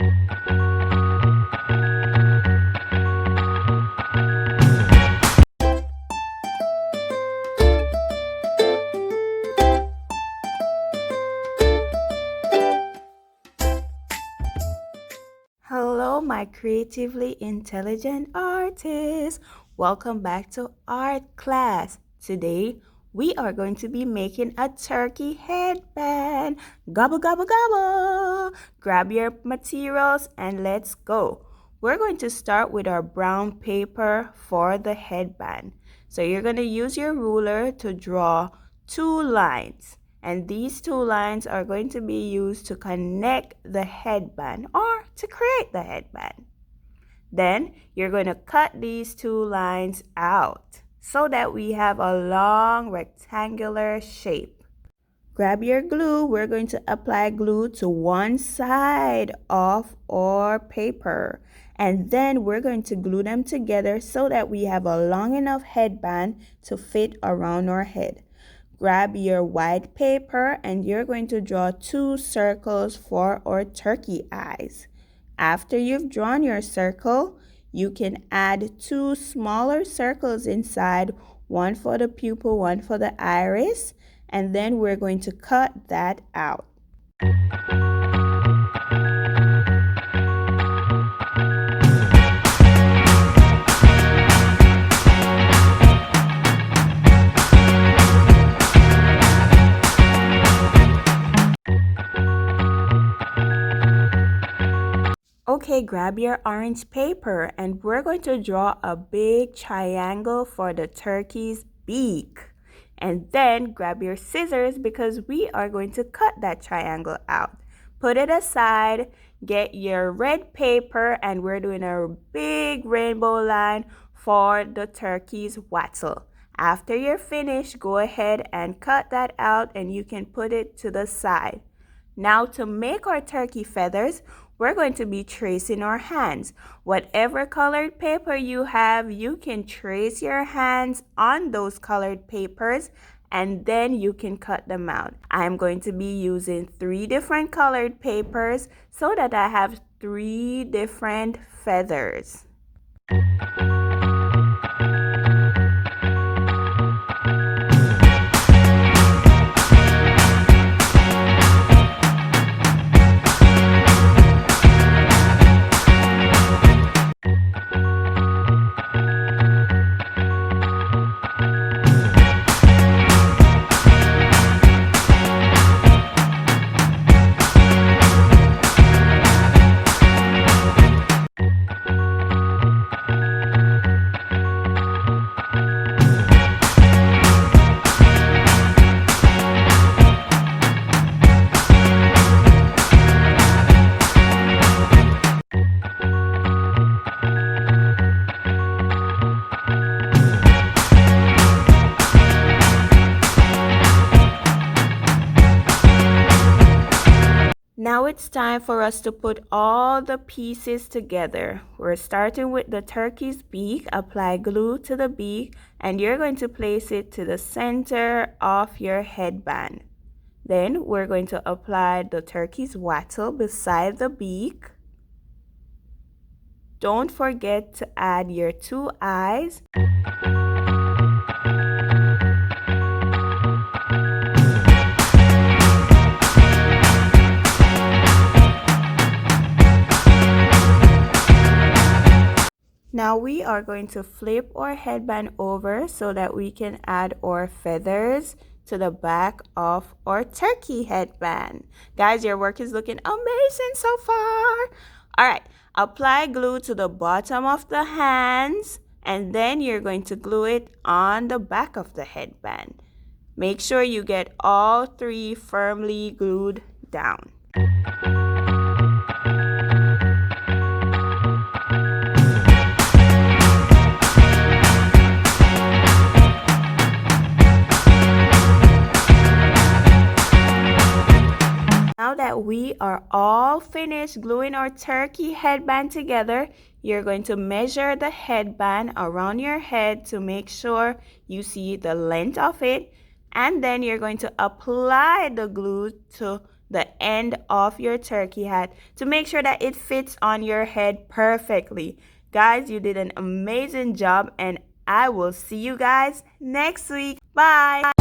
Hello, my creatively intelligent artists. Welcome back to art class. Today, we are going to be making a turkey headband. Gobble, gobble, gobble. Grab your materials and let's go. We're going to start with our brown paper for the headband. So you're going to use your ruler to draw 2 lines. And these 2 lines are going to be used to connect the headband or to create the headband. Then you're going to cut these 2 lines out so that we have a long rectangular shape. Grab your glue. We're going to apply glue to one side of our paper. And then we're going to glue them together so that we have a long enough headband to fit around our head. Grab your white paper and you're going to draw 2 circles for our turkey eyes. After you've drawn your circle, you can add 2 smaller circles inside, one for the pupil, one for the iris, and then we're going to cut that out. Okay, grab your orange paper and we're going to draw a big triangle for the turkey's beak. And then grab your scissors because we are going to cut that triangle out. Put it aside, get your red paper, and we're doing a big rainbow line for the turkey's wattle. After you're finished, go ahead and cut that out and you can put it to the side. Now to make our turkey feathers, we're going to be tracing our hands. Whatever colored paper you have, you can trace your hands on those colored papers and then you can cut them out. I'm going to be using 3 different colored papers so that I have 3 different feathers. Now it's time for us to put all the pieces together. We're starting with the turkey's beak. Apply glue to the beak and you're going to place it to the center of your headband. Then we're going to apply the turkey's wattle beside the beak. Don't forget to add your 2 eyes. Now we are going to flip our headband over so that we can add our feathers to the back of our turkey headband. Guys, your work is looking amazing so far. All right, apply glue to the bottom of the hands and then you're going to glue it on the back of the headband. Make sure you get all 3 firmly glued down. Now that we are all finished gluing our turkey headband together, you're going to measure the headband around your head to make sure you see the length of it, and then you're going to apply the glue to the end of your turkey hat to make sure that it fits on your head perfectly. Guys, you did an amazing job, and I will see you guys next week. Bye!